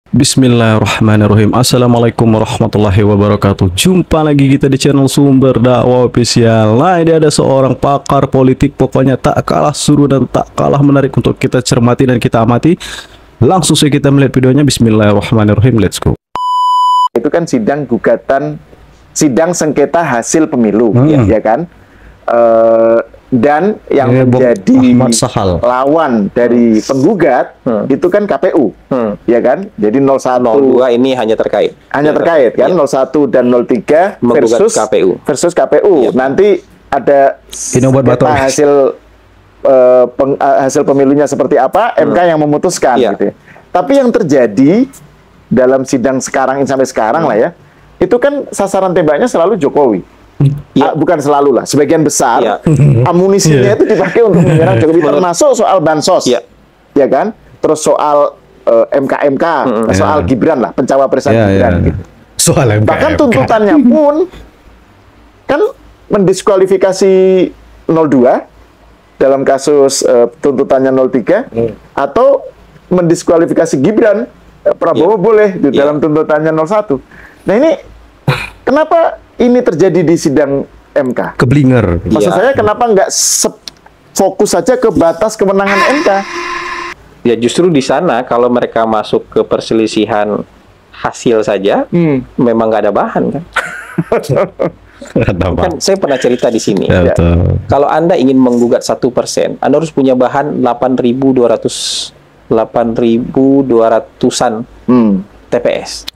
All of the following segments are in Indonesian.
Bismillahirrahmanirrahim. Assalamualaikum warahmatullahi wabarakatuh. Jumpa lagi kita di channel Sumber Dakwah Official. Nah, ini ada seorang pakar politik, pokoknya tak kalah seru dan tak kalah menarik untuk kita cermati dan kita amati. Langsung saja kita melihat videonya. Bismillahirrahmanirrahim. Let's go. Itu kan sidang gugatan, sidang sengketa hasil pemilu, ya kan? Dan yang menjadi lawan dari penggugat itu kan KPU, ya kan? Jadi 0102 ini hanya terkait kan, 01 dan 03 versus KPU. Nanti ada hasil hasil pemilunya seperti apa, MK yang memutuskan gitu. Tapi yang terjadi dalam sidang sekarang sampai sekarang lah ya, itu kan sasaran tembaknya selalu Jokowi. Bukan selalu lah, sebagian besar amunisinya itu dipakai untuk menyerang Jokowi, termasuk soal bansos, ya kan? Terus soal MK, soal Gibran lah, pencawapresan Gibran gitu. Soal MK, bahkan tuntutannya pun kan mendiskualifikasi 02 dalam kasus tuntutannya 03 atau mendiskualifikasi Gibran, Prabowo boleh di dalam tuntutannya 01. Nah ini kenapa ini terjadi di sidang MK? Keblinger. Maksud saya kenapa nggak fokus saja ke batas kemenangan MK? Ya justru di sana kalau mereka masuk ke perselisihan hasil saja, memang nggak ada bahan kan? Kan saya pernah cerita di sini. Ya, kalau Anda ingin menggugat 1%, Anda harus punya bahan 8.200-an TPS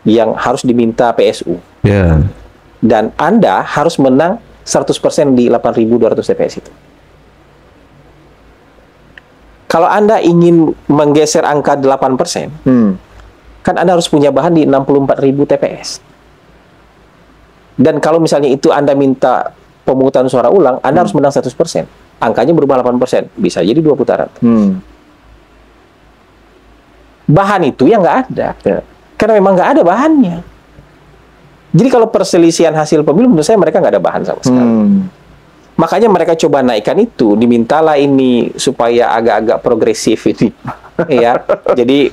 yang harus diminta PSU. Dan Anda harus menang 100% di 8.200 TPS itu. Kalau Anda ingin menggeser angka 8%, kan Anda harus punya bahan di 64.000 TPS. Dan kalau misalnya itu Anda minta pemungutan suara ulang, Anda harus menang 100%. Angkanya berubah 8%, bisa jadi 2 putaran. Bahan itu yang nggak ada. Karena memang nggak ada bahannya. Jadi kalau perselisihan hasil pemilu, menurut saya mereka nggak ada bahan sama sekali. Makanya mereka coba naikkan itu, dimintalah ini supaya agak-agak progresif ini, ya. Jadi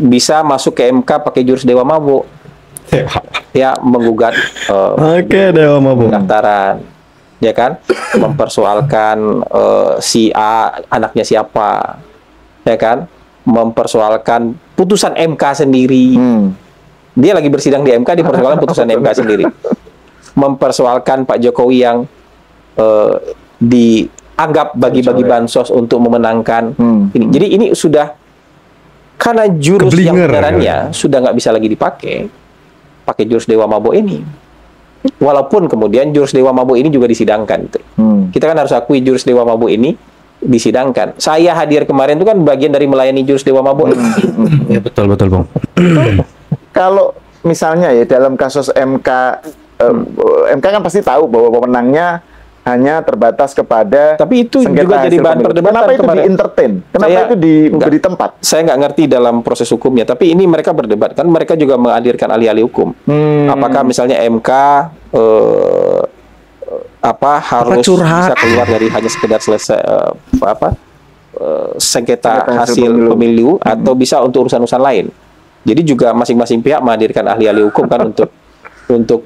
bisa masuk ke MK pakai jurus Dewa Mabuk, ya, menggugat Dewa Mabuk pendaftaran, ya kan, mempersoalkan si A anaknya siapa, ya kan, mempersoalkan putusan MK sendiri. Dia lagi bersidang di MK, dipersoalkan putusan MK sendiri. Mempersoalkan Pak Jokowi yang dianggap bagi-bagi bansos untuk memenangkan ini. Jadi ini sudah, karena jurus yang benarannya sudah nggak bisa lagi dipakai, pakai jurus Dewa Mabuk ini. Walaupun kemudian jurus Dewa Mabuk ini juga disidangkan. Gitu. Kita kan harus akui jurus Dewa Mabuk ini disidangkan. Saya hadir kemarin itu kan bagian dari melayani jurus Dewa Mabuk. Ya, betul Bang. Kalau misalnya ya dalam kasus MK, MK kan pasti tahu bahwa pemenangnya hanya terbatas kepada. Tapi itu juga jadi bahan perdebatan. Kenapa itu di-entertain? Kenapa itu diberi tempat? Saya nggak ngerti dalam proses hukumnya. Tapi ini mereka berdebat kan. Mereka juga menghadirkan ahli-ahli hukum. Apakah misalnya MK harus bisa keluar dari hanya sekedar selesai sengketa hasil pemilu atau bisa untuk urusan-urusan lain. Jadi juga masing-masing pihak menghadirkan ahli-ahli hukum kan untuk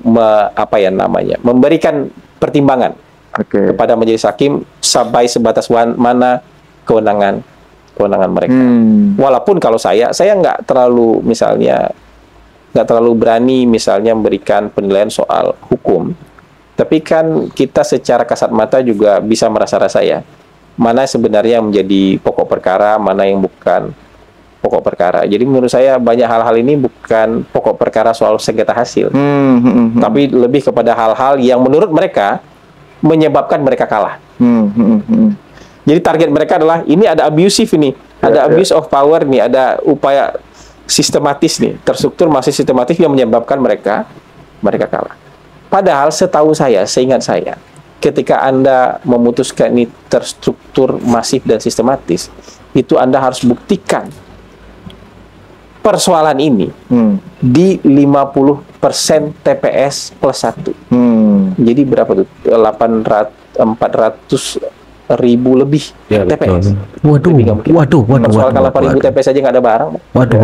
memberikan pertimbangan kepada majelis hakim sampai sebatas mana kewenangan mereka. Walaupun kalau saya nggak terlalu berani misalnya memberikan penilaian soal hukum, tapi kan kita secara kasat mata juga bisa merasa-rasa ya mana sebenarnya yang menjadi pokok perkara, mana yang bukan pokok perkara. Jadi menurut saya banyak hal-hal ini bukan pokok perkara soal sengketa hasil, tapi lebih kepada hal-hal yang menurut mereka menyebabkan mereka kalah. Jadi target mereka adalah ini ada abusive ini, ada abuse of power nih, ada upaya sistematis nih, terstruktur masih sistematis yang menyebabkan mereka kalah. Padahal setahu saya, seingat saya, ketika Anda memutuskan ini terstruktur, masif dan sistematis, itu Anda harus buktikan persoalan ini di 50% TPS plus 1. Jadi berapa tuh? 400 lebih TPS. Waduh. Mempersoalkan 8.000 TPS aja nggak ada barang. Waduh.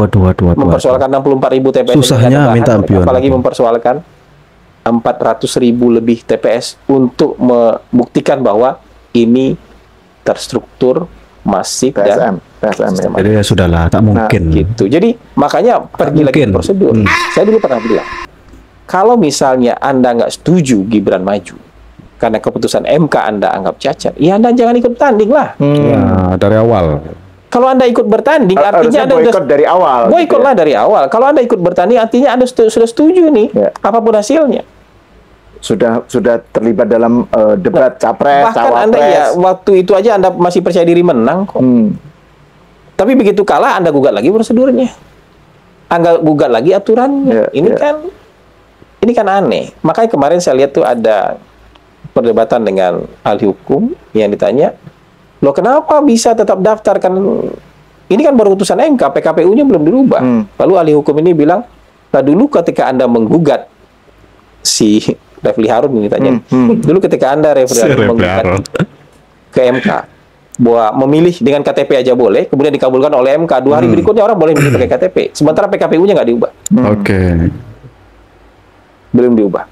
Mempersoalkan 64.000 TPS. Susahnya minta ampun. Apalagi mempersoalkan 400.000 lebih TPS untuk membuktikan bahwa ini terstruktur, masif dan PSM. Jadi ya sudahlah, tak mungkin. Nah, gitu. Jadi makanya pergi lagi ke prosedur. Saya dulu pernah bilang, kalau misalnya Anda nggak setuju Gibran maju karena keputusan MK Anda anggap cacat, ya Anda jangan ikut tanding lah. Ya, dari awal. Kalau Anda ikut bertanding, artinya Anda boikot dari awal. Boikotlah dari awal. Kalau Anda ikut bertanding, artinya Anda sudah setuju nih, apapun hasilnya. Sudah terlibat dalam debat capres, bahkan cawapres. Anda ya waktu itu aja Anda masih percaya diri menang kok. Tapi begitu kalah Anda gugat lagi prosedurnya, Anda gugat lagi aturannya. Ini kan aneh. Makanya kemarin saya lihat tuh ada perdebatan dengan ahli hukum yang ditanya, loh kenapa bisa tetap daftar, kan ini kan baru putusan MK, PKPU-nya belum dirubah. Lalu ahli hukum ini bilang, nah dulu ketika Anda menggugat si Refli Harun ini tanya, dulu ketika Anda Refli Harun menggugat ke MK bahwa memilih dengan KTP aja boleh, kemudian dikabulkan oleh MK, 2 hari berikutnya orang boleh milih pakai KTP, sementara PKPU-nya nggak diubah. Belum diubah.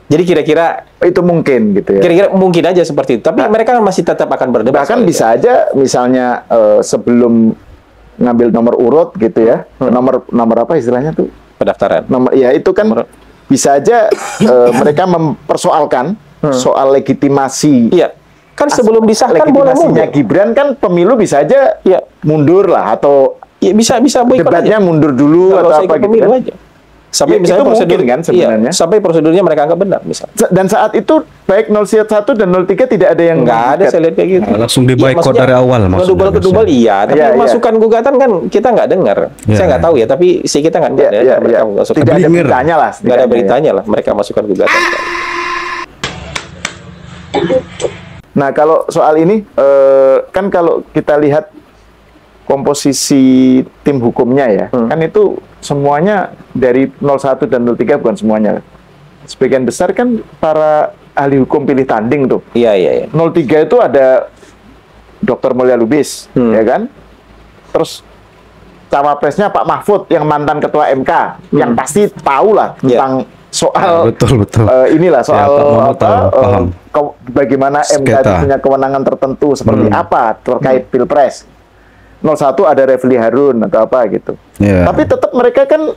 Jadi kira-kira itu mungkin gitu ya. Kira-kira mungkin aja seperti itu. Tapi mereka masih tetap akan berdebat. Bahkan bisa aja misalnya sebelum ngambil nomor urut gitu ya, nomor apa istilahnya tuh? Pendaftaran. Nomor ya itu kan bisa aja mereka mempersoalkan soal legitimasi. Iya. Kan sebelum disahkan boleh mundur. Gibran kan pemilu bisa aja mundur lah, atau ya bisa boikot debatnya aja. Mundur dulu atau apa gitu kan. Aja. Sampai misalnya itu prosedur kan sebenarnya. Sampai prosedurnya mereka anggap benar misalnya. Dan saat itu baik 01 dan 03 tidak ada yang nggak ada, saya lihat kayak gitu. Langsung diboikot dari awal maksudnya. Kedubal iya, tapi masukan gugatan kan kita nggak dengar. Saya nggak tahu ya, tapi kita nggak ada. Tidak ada beritanya lah. Nggak ada beritanya lah mereka masukkan gugatan. Nah, kalau soal ini kan kalau kita lihat komposisi tim hukumnya ya, kan itu semuanya dari 01 dan 03, bukan semuanya. Sebagian besar kan para ahli hukum pilih tanding tuh. Iya. 03 itu ada Dr. Mulya Lubis, ya kan? Terus cawapresnya Pak Mahfud yang mantan ketua MK, yang pasti tahu lah tentang soal betul. Inilah soal bagaimana MK itu Sengketa. punya kewenangan tertentu seperti apa terkait Pilpres. 01 ada Refli Harun atau apa gitu. Tapi tetap mereka kan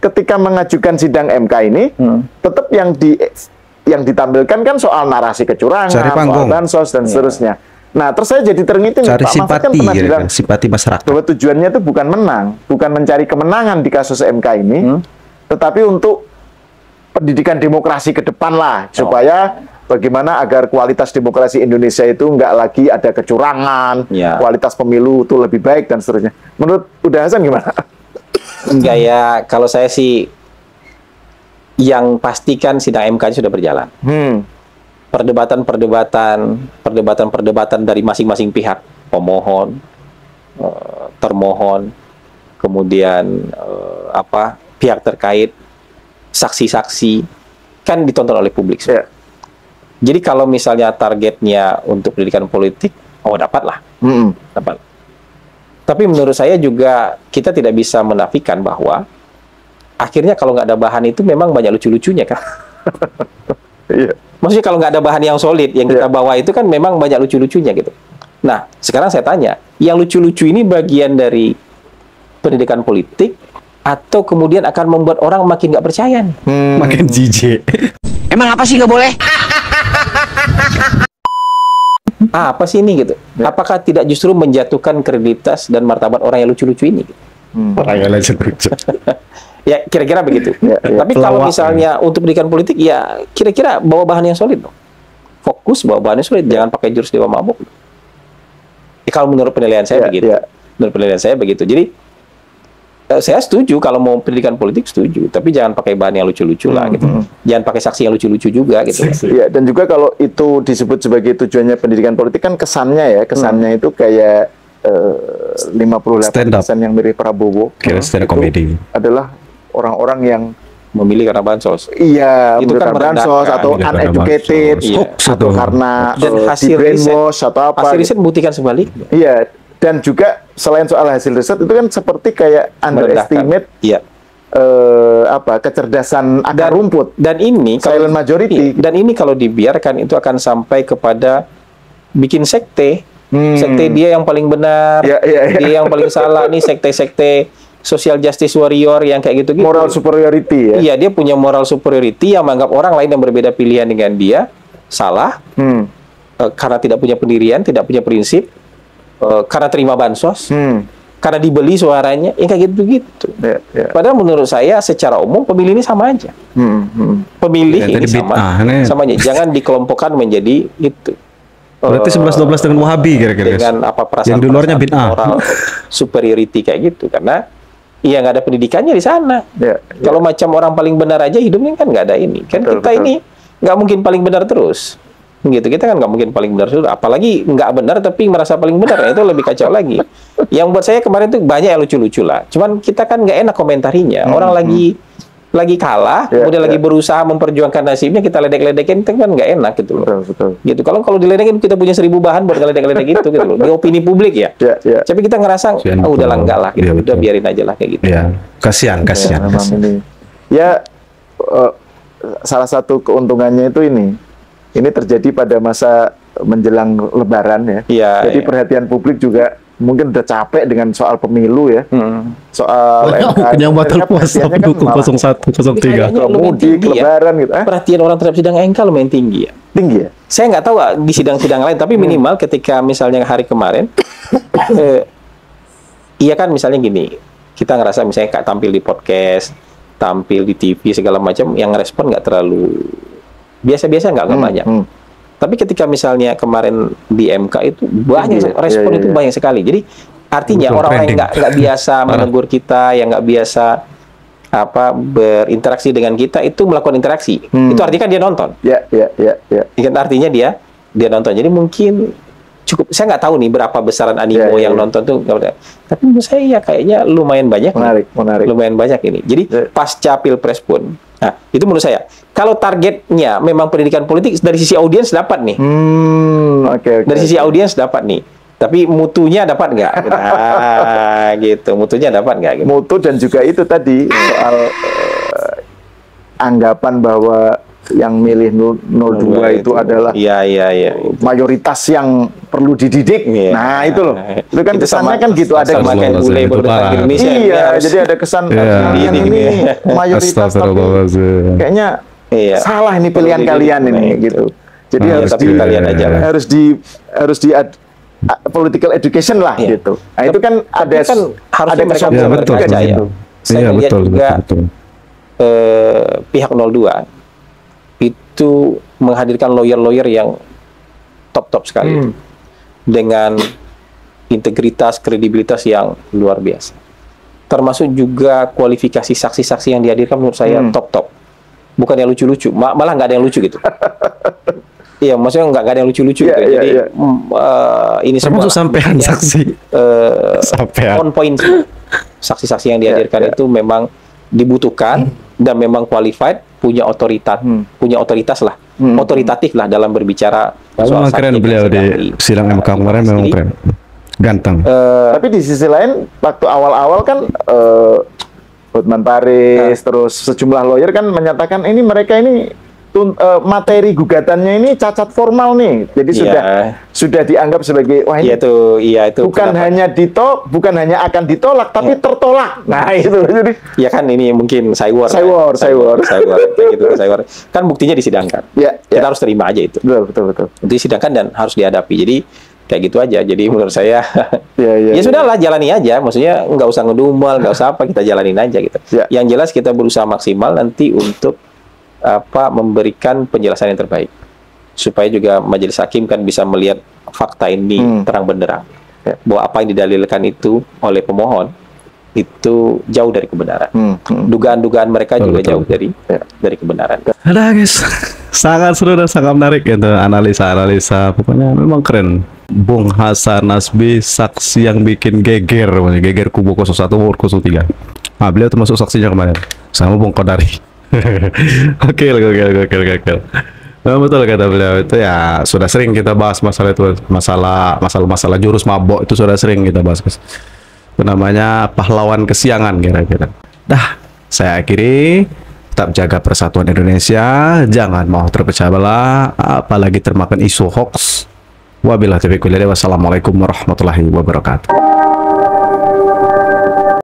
ketika mengajukan sidang MK ini tetap yang ditampilkan kan soal narasi kecurangan, soal bansos dan seterusnya. Nah, terus saya jadi terngiting, Pak Mahfud kan pernah bilang simpati masyarakat bahwa tujuannya itu bukan menang, bukan mencari kemenangan di kasus MK ini, tetapi untuk pendidikan demokrasi ke depan lah, supaya bagaimana agar kualitas demokrasi Indonesia itu nggak lagi ada kecurangan, kualitas pemilu itu lebih baik dan seterusnya. Menurut Uda Hasan gimana? Enggak ya, kalau saya sih yang pastikan sidang MK sudah berjalan. Perdebatan dari masing-masing pihak, pemohon, termohon, kemudian pihak terkait, saksi-saksi, kan ditonton oleh publik. Jadi kalau misalnya targetnya untuk pendidikan politik, dapatlah. Dapat. Tapi menurut saya juga kita tidak bisa menafikan bahwa akhirnya kalau nggak ada bahan itu memang banyak lucu-lucunya kan. Maksudnya kalau nggak ada bahan yang solid yang kita bawa itu kan memang banyak lucu-lucunya gitu. Nah, sekarang saya tanya, yang lucu-lucu ini bagian dari pendidikan politik atau kemudian akan membuat orang makin nggak percaya nih? Makin jijik. Emang apa sih nggak boleh? Apa sih ini gitu? Apakah tidak justru menjatuhkan kredibilitas dan martabat orang yang lucu-lucu ini? Gitu? Orang yang lucu. Ya kira-kira begitu. Tapi kalau misalnya untuk pendidikan politik, ya kira-kira bawa bahan yang solid dong. Fokus bawa bahan yang solid, jangan pakai jurus dewa mabuk. Kalau menurut penilaian saya begitu. Menurut penilaian saya begitu. Jadi saya setuju kalau mau pendidikan politik setuju, tapi jangan pakai bahan yang lucu-lucu lah gitu. Jangan pakai saksi yang lucu-lucu juga gitu. Ya, dan juga kalau itu disebut sebagai tujuannya pendidikan politik kan kesannya itu kayak 58% yang mirip Prabowo. Stand up comedy adalah orang-orang yang memilih karena bansos. Iya, itu kan bansos atau uneducated, atau karena dan hasil brainwash atau apa. Hasil riset membuktikan sebaliknya. Iya, dan juga selain soal hasil riset itu kan seperti kayak underestimate kecerdasan akar rumput. Dan ini silent majority. Dan ini kalau dibiarkan itu akan sampai kepada bikin sekte. Sekte dia yang paling benar, dia yang paling salah, nih sekte-sekte social justice warrior yang kayak gitu-gitu. Moral superiority ya. Iya, dia punya moral superiority yang menganggap orang lain yang berbeda pilihan dengan dia salah. Karena tidak punya pendirian, tidak punya prinsip, karena terima bansos, karena dibeli suaranya, kayak gitu-gitu. Padahal menurut saya secara umum pemilih ini sama aja. Pemilih ini sama aja. Jangan dikelompokkan menjadi itu. Berarti 11-12 dengan Wahabi kira-kira. Dengan apa perasaan yang di luarnya bid'ah. Moral superiority kayak gitu, karena nggak ada pendidikannya di sana. Kalau macam orang paling benar aja hidupnya kan nggak ada ini. Kan betul, kita ini nggak mungkin paling benar terus. Gitu, kita kan nggak mungkin paling benar terus. Apalagi nggak benar tapi merasa paling benar, itu lebih kacau lagi. Yang buat saya kemarin tuh banyak yang lucu-lucu lah. Cuman kita kan nggak enak komentarinya. Orang lagi kalah, kemudian lagi berusaha memperjuangkan nasibnya, kita ledek-ledekin, itu kan nggak enak gitu loh. Betul. Gitu. Kalau diledekin kita punya 1000 bahan buat ngeledek-ledek gitu loh. Di opini publik ya. Tapi kita ngerasa udahlah enggak lah gitu. Udah biarin aja lah kayak gitu. Kasihan. Salah satu keuntungannya itu ini terjadi pada masa menjelang Lebaran ya. Jadi perhatian publik juga mungkin udah capek dengan soal pemilu ya. Soal yang batal puasa pendukung 01, 03. Mudik, Lebaran gitu. Perhatian orang terhadap sidang MK lumayan tinggi ya. Tinggi ya? Saya nggak tahu di sidang-sidang lain, tapi minimal ketika misalnya hari kemarin, iya kan misalnya gini, kita ngerasa misalnya kayak tampil di podcast, tampil di TV segala macam, yang respon nggak terlalu biasa-biasa, nggak banyak. Tapi ketika misalnya kemarin di MK itu banyak respon itu banyak sekali. Jadi artinya orang-orang yang nggak biasa menegur kita, yang nggak biasa berinteraksi dengan kita itu melakukan interaksi. Itu artinya kan dia nonton. Kan artinya dia nonton. Jadi mungkin cukup. Saya nggak tahu nih berapa besaran animo yang nonton tuh. Tapi menurut saya kayaknya lumayan banyak. Menarik. Lumayan banyak ini. Jadi pasca Pilpres pun. Nah, itu menurut saya. Kalau targetnya memang pendidikan politik, dari sisi audiens dapat nih. Dari sisi audiens dapat nih. Tapi mutunya dapat nggak? Nah, gitu. Mutunya dapat nggak? Gitu. Mutu dan juga itu tadi soal anggapan bahwa yang milih 02 itu adalah mayoritas yang perlu dididik. Nah, itu loh. Itu kan kesannya kan gitu, ada makan bule Indonesia. Iya, jadi ada kesan ini mayoritas kayaknya salah ini pilihan kalian ini gitu. Jadi harus di political education lah gitu. Nah, itu kan ada mereka percaya. Saya lihat juga pihak 02 itu menghadirkan lawyer-lawyer yang top sekali dengan integritas, kredibilitas yang luar biasa. Termasuk juga kualifikasi saksi-saksi yang dihadirkan menurut saya top. Bukan yang lucu-lucu, malah nggak ada yang lucu gitu. Iya, maksudnya nggak ada yang lucu-lucu gitu. Jadi ini semua sampean saksi on point. Saksi-saksi yang dihadirkan itu memang dibutuhkan dan memang qualified, punya otoritas lah, otoritatif lah dalam berbicara soal keren beliau di sidang MK kemarin, memang keren, ganteng. Tapi di sisi lain waktu awal-awal kan Hotman Paris terus sejumlah lawyer kan menyatakan ini mereka ini materi gugatannya ini cacat formal nih, jadi sudah dianggap sebagai wah ini itu bukan hanya akan ditolak tapi tertolak. Nah itu jadi kan ini mungkin Saywar gitu, kan buktinya disidangkan. Kita harus terima aja itu. Betul. Disidangkan dan harus dihadapi. Jadi kayak gitu aja. Jadi menurut saya ya sudahlah, jalani aja. Maksudnya nggak usah ngedumel, nggak usah apa, kita jalanin aja gitu. Yang jelas kita berusaha maksimal nanti untuk memberikan penjelasan yang terbaik supaya juga majelis hakim kan bisa melihat fakta ini terang benderang bahwa apa yang didalilkan itu oleh pemohon itu jauh dari kebenaran. Dugaan-dugaan mereka juga jauh dari kebenaran. Ada guys, sangat seru dan sangat menarik gitu, analisa pokoknya memang keren. Bung Hasan Nasbi, saksi yang bikin geger kubu 01 maupun 03. Nah, beliau termasuk saksinya kemarin sama Bung Kodari. Oke. Nah, betul kata beliau itu ya, sudah sering kita bahas masalah itu, masalah jurus mabok itu sudah sering kita bahas. Itu namanya pahlawan kesiangan kira-kira. Dah, saya akhiri. Tetap jaga persatuan Indonesia, jangan mau terpecah belah, apalagi termakan isu hoax. Wabillahi taufiq wal hidayah. Wassalamualaikum warahmatullahi wabarakatuh.